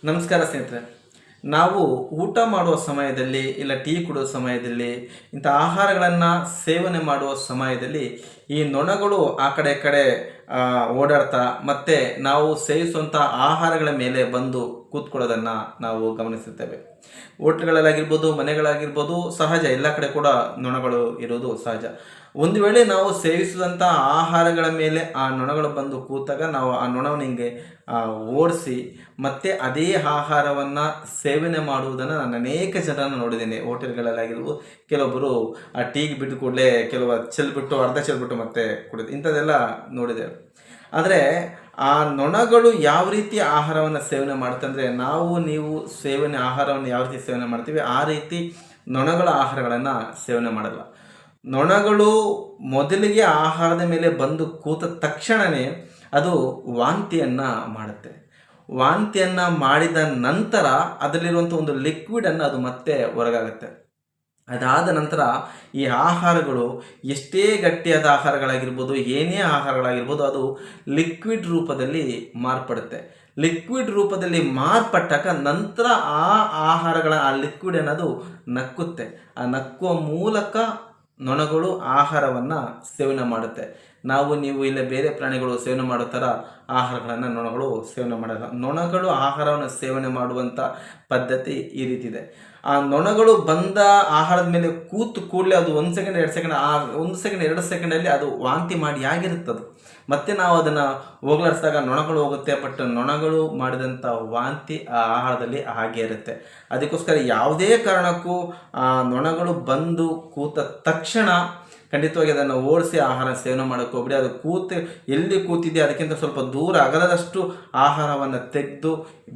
ನಮಸ್ಕಾರ ಸ್ನೇಹಿತರೆ. ನಾವು ಊಟ ಮಾಡುವ ಸಮಯದಲ್ಲಿ ಇಲ್ಲ ಟೀ ಕುಡುವ ಸಮಯದಲ್ಲಿ ಇಂಥ ಆಹಾರಗಳನ್ನು ಸೇವನೆ ಮಾಡುವ ಸಮಯದಲ್ಲಿ ಈ ನೊಣಗಳು ಆ ಕಡೆ ಈ ಕಡೆ ಓಡಾಡ್ತಾ ಮತ್ತು ನಾವು ಸೇವಿಸುವಂಥ ಆಹಾರಗಳ ಮೇಲೆ ಬಂದು ಕೂತ್ಕೊಳ್ಳೋದನ್ನು ನಾವು ಗಮನಿಸುತ್ತೇವೆ. ಹೋಟ್ಲ್ಗಳಲ್ಲಾಗಿರ್ಬೋದು, ಮನೆಗಳಾಗಿರ್ಬೋದು, ಸಹಜ. ಎಲ್ಲ ಕಡೆ ಕೂಡ ನೊಣಗಳು ಇರೋದು ಸಹಜ. ಒಂದು ವೇಳೆ ನಾವು ಸೇವಿಸಿದಂಥ ಆಹಾರಗಳ ಮೇಲೆ ಆ ನೊಣಗಳು ಬಂದು ಕೂತಾಗ ನಾವು ಆ ನೊಣವನ್ನು ಹಿಂಗೆ ಓಡಿಸಿ ಮತ್ತೆ ಅದೇ ಆಹಾರವನ್ನು ಸೇವನೆ ಮಾಡುವುದನ್ನು ನಾನು ಅನೇಕ ಜನರನ್ನು ನೋಡಿದ್ದೇನೆ. ಹೋಟೆಲ್ಗಳಲ್ಲಾಗಿರ್ಬೋದು, ಕೆಲವೊಬ್ಬರು ಆ ಟೀಗೆ ಬಿಟ್ಟು ಕೂಡಲೇ ಕೆಲವು ಚೆಲ್ಬಿಟ್ಟು ಅರ್ಧ ಚೆಲ್ಬಿಟ್ಟು ಮತ್ತೆ ಕುಡಿದು ಇಂಥದ್ದೆಲ್ಲ ನೋಡಿದ್ದೇವೆ. ಆದರೆ ಆ ನೊಣಗಳು ಯಾವ ರೀತಿ ಆಹಾರವನ್ನು ಸೇವನೆ ಮಾಡುತ್ತಂದರೆ, ನೀವು ಆಹಾರವನ್ನು ಯಾವ ರೀತಿ ಸೇವನೆ ಮಾಡ್ತೀವಿ ಆ ರೀತಿ ನೊಣಗಳ ಆಹಾರಗಳನ್ನು ಸೇವನೆ ಮಾಡಲ್ಲ. ನೊಣಗಳು ಮೊದಲಿಗೆ ಆಹಾರದ ಮೇಲೆ ಬಂದು ಕೂತ ತಕ್ಷಣವೇ ಅದು ವಾಂತಿಯನ್ನು ಮಾಡುತ್ತೆ. ವಾಂತಿಯನ್ನು ಮಾಡಿದ ನಂತರ ಅದರಲ್ಲಿರುವಂಥ ಒಂದು ಲಿಕ್ವಿಡನ್ನು ಅದು ಮತ್ತೆ ಹೊರಗಾಗುತ್ತೆ. ಅದಾದ ನಂತರ ಈ ಆಹಾರಗಳು ಎಷ್ಟೇ ಗಟ್ಟಿಯಾದ ಆಹಾರಗಳಾಗಿರ್ಬೋದು, ಏನೇ ಆಹಾರಗಳಾಗಿರ್ಬೋದು, ಅದು ಲಿಕ್ವಿಡ್ ರೂಪದಲ್ಲಿ ಮಾರ್ಪಡುತ್ತೆ. ಲಿಕ್ವಿಡ್ ರೂಪದಲ್ಲಿ ಮಾರ್ಪಟ್ಟಾಗ ನಂತರ ಆ ಲಿಕ್ವಿಡ್ ಅನ್ನೋದು ನಕ್ಕುತ್ತೆ. ಆ ನಕ್ಕುವ ಮೂಲಕ ನೊಣಗಳು ಆಹಾರವನ್ನು ಸೇವನೆ ಮಾಡುತ್ತೆ. ನೀವು ಇಲ್ಲ ಬೇರೆ ಪ್ರಾಣಿಗಳು ಸೇವನೆ ಮಾಡೋ ಥರ ಆಹಾರಗಳನ್ನು ನೊಣಗಳು ಸೇವನೆ ಮಾಡಲ್ಲ. ನೊಣಗಳು ಆಹಾರವನ್ನು ಸೇವನೆ ಮಾಡುವಂಥ ಪದ್ಧತಿ ಈ ರೀತಿ ಇದೆ. ಆ ನೊಣಗಳು ಬಂದ ಆಹಾರದ ಮೇಲೆ ಕೂತು ಕೂಡಲೇ ಅದು 1 ಸೆಕೆಂಡ್ 2 ಸೆಕೆಂಡ್ 1 ಸೆಕೆಂಡ್ 2 ಸೆಕೆಂಡಲ್ಲಿ ಅದು ವಾಂತಿ ಮಾಡಿ ಆಗಿರುತ್ತದೆ. ಮತ್ತೆ ನಾವು ಅದನ್ನು ಹೋಗ್ಲಾಡಿಸಿದಾಗ ನೊಣಗಳು ಹೋಗುತ್ತೆ. ಬಟ್ ನೊಣಗಳು ಮಾಡಿದಂಥ ವಾಂತಿ ಆ ಆಹಾರದಲ್ಲಿ ಹಾಗೆ ಇರುತ್ತೆ. ಅದಕ್ಕೋಸ್ಕರ ಯಾವುದೇ ಕಾರಣಕ್ಕೂ ಆ ನೊಣಗಳು ಬಂದು ಕೂತ ತಕ್ಷಣ ಖಂಡಿತವಾಗಿ ಅದನ್ನು ಓಡಿಸಿ ಆಹಾರ ಸೇವನೆ ಮಾಡೋಕ್ಕೆ ಹೋಗ್ಬಿಡಿ. ಅದು ಎಲ್ಲಿ ಕೂತಿದೆ ಅದಕ್ಕಿಂತ ಸ್ವಲ್ಪ ದೂರ ಅಗಲದಷ್ಟು ಆಹಾರವನ್ನು ತೆಗೆದು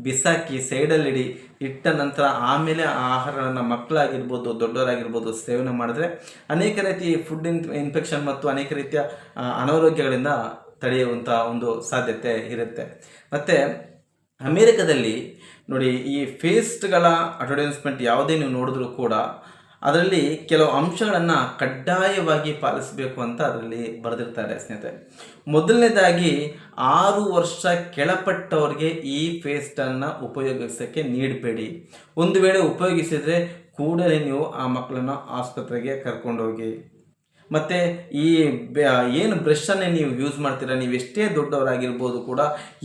ಬಿಸಾಕಿ ಸೈಡಲ್ಲಿಡಿ. ಇಟ್ಟ ನಂತರ ಆಮೇಲೆ ಆ ಆಹಾರಗಳನ್ನು ಮಕ್ಕಳಾಗಿರ್ಬೋದು, ದೊಡ್ಡವರಾಗಿರ್ಬೋದು ಸೇವನೆ ಮಾಡಿದ್ರೆ ಅನೇಕ ರೀತಿ ಫುಡ್ ಇನ್ಫೆಕ್ಷನ್ ಮತ್ತು ಅನೇಕ ರೀತಿಯ ಅನಾರೋಗ್ಯಗಳಿಂದ ತಡೆಯುವಂಥ ಒಂದು ಸಾಧ್ಯತೆ ಇರುತ್ತೆ. ಮತ್ತು ಅಮೇರಿಕದಲ್ಲಿ ನೋಡಿ, ಈ ಫೇಸ್ಟ್ಗಳ ಅಡ್ವರ್ಟೈಸ್ಮೆಂಟ್ ಯಾವುದೇ ನೀವು ನೋಡಿದ್ರೂ ಕೂಡ ಅದರಲ್ಲಿ ಕೆಲವು ಅಂಶಗಳನ್ನು ಕಡ್ಡಾಯವಾಗಿ ಪಾಲಿಸಬೇಕು ಅಂತ ಅದರಲ್ಲಿ ಬರೆದಿರ್ತಾರೆ ಸ್ನೇಹಿತರೆ. ಮೊದಲನೇದಾಗಿ 6 ವರ್ಷ ಕೆಳಪಟ್ಟವರಿಗೆ ಈ ಪೇಸ್ಟನ್ನು ಉಪಯೋಗಿಸೋಕ್ಕೆ ನೀಡಬೇಡಿ. ಒಂದು ವೇಳೆ ಉಪಯೋಗಿಸಿದರೆ ಕೂಡಲೇ ನೀವು ಆ ಮಕ್ಕಳನ್ನು ಆಸ್ಪತ್ರೆಗೆ ಕರ್ಕೊಂಡೋಗಿ. ಮತ್ತು ಈ ಏನು ಬ್ರಷನ್ನು ನೀವು ಯೂಸ್ ಮಾಡ್ತೀರಾ, ನೀವು ಎಷ್ಟೇ ದೊಡ್ಡವರಾಗಿರ್ಬೋದು ಕೂಡ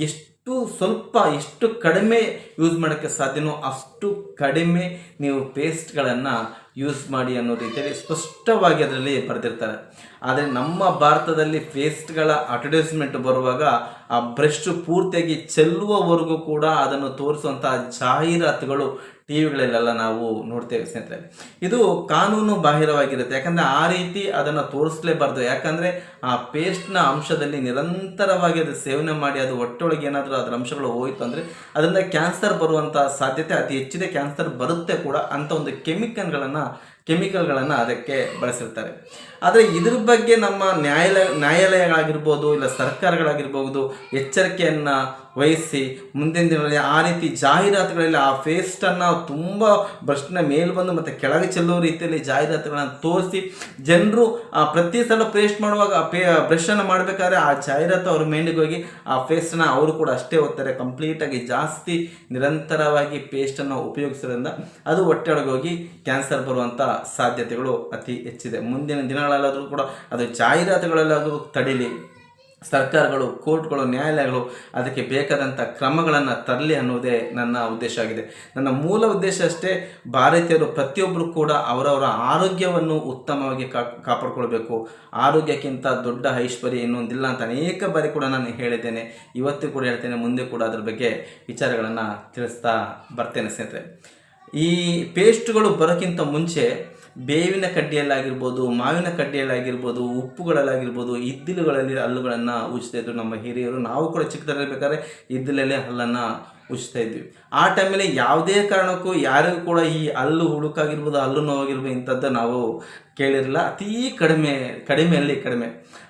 ಎಷ್ಟು ಕಡಿಮೆ ಯೂಸ್ ಮಾಡೋಕ್ಕೆ ಸಾಧ್ಯನೋ ಅಷ್ಟು ಕಡಿಮೆ ನೀವು ಪೇಸ್ಟ್ಗಳನ್ನು ಯೂಸ್ ಮಾಡಿ ಅನ್ನೋ ರೀತಿಯಲ್ಲಿ ಸ್ಪಷ್ಟವಾಗಿ ಅದರಲ್ಲಿ ಬರೆದಿರ್ತಾರೆ. ಆದರೆ ನಮ್ಮ ಭಾರತದಲ್ಲಿ ಪೇಸ್ಟ್ಗಳ ಅಡ್ವರ್ಟೈಸ್ಮೆಂಟ್ ಬರುವಾಗ ಆ ಬ್ರಷ್ ಪೂರ್ತಿಯಾಗಿ ಚೆಲ್ಲುವವರೆಗೂ ಕೂಡ ಅದನ್ನು ತೋರಿಸುವಂಥ ಜಾಹೀರಾತುಗಳು ಟಿ ವಿಗಳಲ್ಲೆಲ್ಲ ನಾವು ನೋಡ್ತೇವೆ ಸ್ನೇಹಿತರೆ. ಇದು ಕಾನೂನು ಬಾಹಿರವಾಗಿರುತ್ತೆ. ಯಾಕಂದರೆ ಆ ರೀತಿ ಅದನ್ನು ತೋರಿಸಲೇಬಾರ್ದು. ಯಾಕಂದರೆ ಆ ಪೇಸ್ಟ್ನ ಅಂಶದಲ್ಲಿ ನಿರಂತರವಾಗಿ ಅದು ಸೇವನೆ ಮಾಡಿ ಅದು ಹೊಟ್ಟೆಯೊಳಗೆ ಏನಾದರೂ ಅದರ ಅಂಶಗಳು ಹೋಯಿತು ಅಂದರೆ ಅದರಿಂದ ಕ್ಯಾನ್ಸರ್ ಬರುವಂಥ ಸಾಧ್ಯತೆ ಅತಿ ಹೆಚ್ಚಿದೆ. ಕ್ಯಾನ್ಸರ್ ಬರುತ್ತೆ ಕೂಡ ಅಂಥ ಒಂದು ಕೆಮಿಕಲ್ಗಳನ್ನು ಅದಕ್ಕೆ ಬಳಸಿರ್ತಾರೆ. ಆದರೆ ಇದ್ರ ಬಗ್ಗೆ ನಮ್ಮ ನ್ಯಾಯಾಲಯಗಳಾಗಿರ್ಬೋದು ಇಲ್ಲ ಸರ್ಕಾರಗಳಾಗಿರ್ಬೋದು ಎಚ್ಚರಿಕೆಯನ್ನು ವಹಿಸಿ ಮುಂದಿನ ದಿನಗಳಲ್ಲಿ ಆ ರೀತಿ ಜಾಹೀರಾತುಗಳಲ್ಲಿ ಆ ಪೇಸ್ಟನ್ನು ತುಂಬ ಬ್ರಷ್ನ ಮೇಲೆ ಬಂದು ಮತ್ತು ಕೆಳಗೆ ಚೆಲ್ಲುವ ರೀತಿಯಲ್ಲಿ ಜಾಹೀರಾತುಗಳನ್ನು ತೋರಿಸಿ ಜನರು ಪ್ರತಿ ಸಲ ಪೇಸ್ಟ್ ಮಾಡುವಾಗ ಬ್ರಷನ್ನು ಮಾಡಬೇಕಾದ್ರೆ ಆ ಜಾಹೀರಾತು ಅವ್ರ ಮೈಂಡಿಗೆ ಹೋಗಿ ಆ ಪೇಸ್ಟನ್ನು ಅವರು ಕೂಡ ಅಷ್ಟೇ ಓದ್ತಾರೆ. ಕಂಪ್ಲೀಟಾಗಿ ಜಾಸ್ತಿ ನಿರಂತರವಾಗಿ ಪೇಸ್ಟನ್ನು ಉಪಯೋಗಿಸೋದ್ರಿಂದ ಅದು ಹೊಟ್ಟೆಯೊಳಗೆ ಹೋಗಿ ಕ್ಯಾನ್ಸರ್ ಬರುವಂಥ ಸಾಧ್ಯತೆಗಳು ಅತಿ ಹೆಚ್ಚಿದೆ. ಮುಂದಿನ ದಿನಗಳಲ್ಲಾದರೂ ಕೂಡ ಅದು ಜಾಹೀರಾತುಗಳಲ್ಲಾದರೂ ತಡೀಲಿ. ಸರ್ಕಾರಗಳು, ಕೋರ್ಟ್ಗಳು, ನ್ಯಾಯಾಲಯಗಳು ಅದಕ್ಕೆ ಬೇಕಾದಂಥ ಕ್ರಮಗಳನ್ನು ತರಲಿ ಅನ್ನೋದೇ ನನ್ನ ಉದ್ದೇಶ ಆಗಿದೆ. ನನ್ನ ಮೂಲ ಉದ್ದೇಶ ಅಷ್ಟೇ, ಭಾರತೀಯರು ಪ್ರತಿಯೊಬ್ಬರು ಕೂಡ ಅವರವರ ಆರೋಗ್ಯವನ್ನು ಉತ್ತಮವಾಗಿ ಕಾಪಾಡ್ಕೊಳ್ಬೇಕು. ಆರೋಗ್ಯಕ್ಕಿಂತ ದೊಡ್ಡ ಐಶ್ವರ್ಯ ಇನ್ನೊಂದಿಲ್ಲ ಅಂತ ಅನೇಕ ಬಾರಿ ಕೂಡ ನಾನು ಹೇಳಿದ್ದೇನೆ. ಇವತ್ತು ಕೂಡ ಹೇಳ್ತೇನೆ, ಮುಂದೆ ಕೂಡ ಅದರ ಬಗ್ಗೆ ವಿಚಾರಗಳನ್ನು ತಿಳಿಸ್ತಾ ಬರ್ತೇನೆ ಸ್ನೇಹಿತರೆ. ಈ ಪೇಸ್ಟ್ಗಳು ಬರೋಕ್ಕಿಂತ ಮುಂಚೆ ಬೇವಿನ ಕಡ್ಡಿಯಲ್ಲಾಗಿರ್ಬೋದು, ಮಾವಿನ ಕಡ್ಡಿಯಲ್ಲಾಗಿರ್ಬೋದು, ಉಪ್ಪುಗಳಲ್ಲಾಗಿರ್ಬೋದು, ಇದ್ದಿಲುಗಳಲ್ಲಿ ಹಲ್ಲುಗಳನ್ನು ಉಜ್ತಾ ಇದ್ರು ನಮ್ಮ ಹಿರಿಯರು. ನಾವು ಕೂಡ ಚಿಕ್ಕದಲ್ಲಿರ್ಬೇಕಾದ್ರೆ ಇದ್ದಿಲಲ್ಲೇ ಹಲ್ಲನ್ನು ಉಜ್ತಾ ಇದ್ವಿ. ಆ ಟೈಮಲ್ಲಿ ಯಾವುದೇ ಕಾರಣಕ್ಕೂ ಯಾರಿಗೂ ಕೂಡ ಈ ಹಲ್ಲು ಹುಳುಕಾಗಿರ್ಬೋದು, ಹಲ್ಲು ನೋವಾಗಿರ್ಬೋದು ಇಂಥದ್ದು ನಾವು ಕೇಳಿರಲಿಲ್ಲ. ಅತೀ ಕಡಿಮೆ.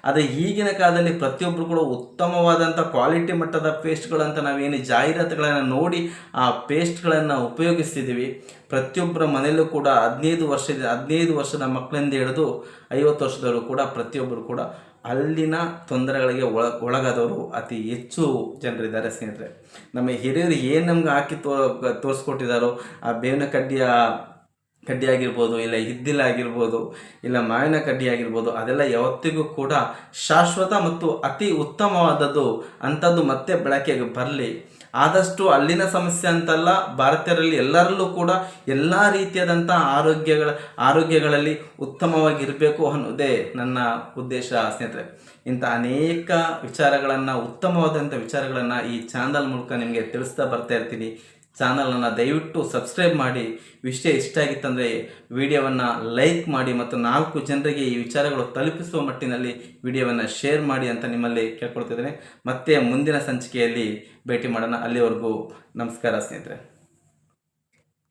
ಆದರೆ ಈಗಿನ ಕಾಲದಲ್ಲಿ ಪ್ರತಿಯೊಬ್ಬರು ಕೂಡ ಉತ್ತಮವಾದಂಥ ಕ್ವಾಲಿಟಿ ಮಟ್ಟದ ಪೇಸ್ಟ್ಗಳಂತ ನಾವೇನು ಜಾಹೀರಾತುಗಳನ್ನು ನೋಡಿ ಆ ಪೇಸ್ಟ್ಗಳನ್ನು ಉಪಯೋಗಿಸ್ತಿದ್ದೀವಿ. ಪ್ರತಿಯೊಬ್ಬರ ಮನೆಯಲ್ಲೂ ಕೂಡ 15 ವರ್ಷದ ಮಕ್ಕಳಿಂದ ಹಿಡಿದು 50 ವರ್ಷದವರು ಕೂಡ ಪ್ರತಿಯೊಬ್ಬರು ಕೂಡ ಅಲ್ಲಿನ ತೊಂದರೆಗಳಿಗೆ ಒಳಗಾದವರು ಅತಿ ಹೆಚ್ಚು ಜನರಿದ್ದಾರೆ ಸ್ನೇಹಿತರೆ. ನಮ್ಮ ಹಿರಿಯರು ಏನು ನಮ್ಗೆ ಹಾಕಿ ತೋರಿಸ್ಕೊಟ್ಟಿದ್ದಾರೋ, ಆ ಬೇವಿನ ಕಡ್ಡಿ ಆಗಿರ್ಬೋದು, ಇಲ್ಲ ಹಿದ್ದಿಲಾಗಿರ್ಬೋದು, ಇಲ್ಲ ಮಾವಿನ ಕಡ್ಡಿ ಆಗಿರ್ಬೋದು, ಅದೆಲ್ಲ ಯಾವತ್ತಿಗೂ ಕೂಡ ಶಾಶ್ವತ ಮತ್ತು ಅತಿ ಉತ್ತಮವಾದದ್ದು. ಅಂಥದ್ದು ಮತ್ತೆ ಬಳಕೆಗೆ ಬರಲಿ. ಆದಷ್ಟು ಅಲ್ಲಿನ ಸಮಸ್ಯೆ ಅಂತಲ್ಲ, ಭಾರತೀಯರಲ್ಲಿ ಎಲ್ಲರಲ್ಲೂ ಕೂಡ ಎಲ್ಲ ರೀತಿಯಾದಂಥ ಆರೋಗ್ಯಗಳಲ್ಲಿ ಉತ್ತಮವಾಗಿರಬೇಕು ಅನ್ನೋದೇ ನನ್ನ ಉದ್ದೇಶ ಸ್ನೇಹಿತರೆ. ಇಂಥ ಅನೇಕ ವಿಚಾರಗಳನ್ನು, ಉತ್ತಮವಾದಂಥ ವಿಚಾರಗಳನ್ನು ಈ ಚಾನಲ್ ಮೂಲಕ ನಿಮಗೆ ತಿಳಿಸ್ತಾ ಬರ್ತಾ ಇರ್ತೀನಿ. ಚಾನಲನ್ನು ದಯವಿಟ್ಟು ಸಬ್ಸ್ಕ್ರೈಬ್ ಮಾಡಿ. ವಿಷಯ ಇಷ್ಟ ಆಗಿತ್ತಂದರೆ ವಿಡಿಯೋವನ್ನು ಲೈಕ್ ಮಾಡಿ ಮತ್ತು 4 ಜನರಿಗೆ ಈ ವಿಚಾರಗಳು ತಲುಪಿಸುವ ಮಟ್ಟಿನಲ್ಲಿ ವಿಡಿಯೋವನ್ನು ಶೇರ್ ಮಾಡಿ ಅಂತ ನಿಮ್ಮಲ್ಲಿ ಕೇಳ್ಕೊಳ್ತಿದ್ದೇನೆ. ಮತ್ತೆ ಮುಂದಿನ ಸಂಚಿಕೆಯಲ್ಲಿ ಭೇಟಿ ಮಾಡೋಣ. ಅಲ್ಲಿವರೆಗೂ ನಮಸ್ಕಾರ ಸ್ನೇಹಿತರೆ.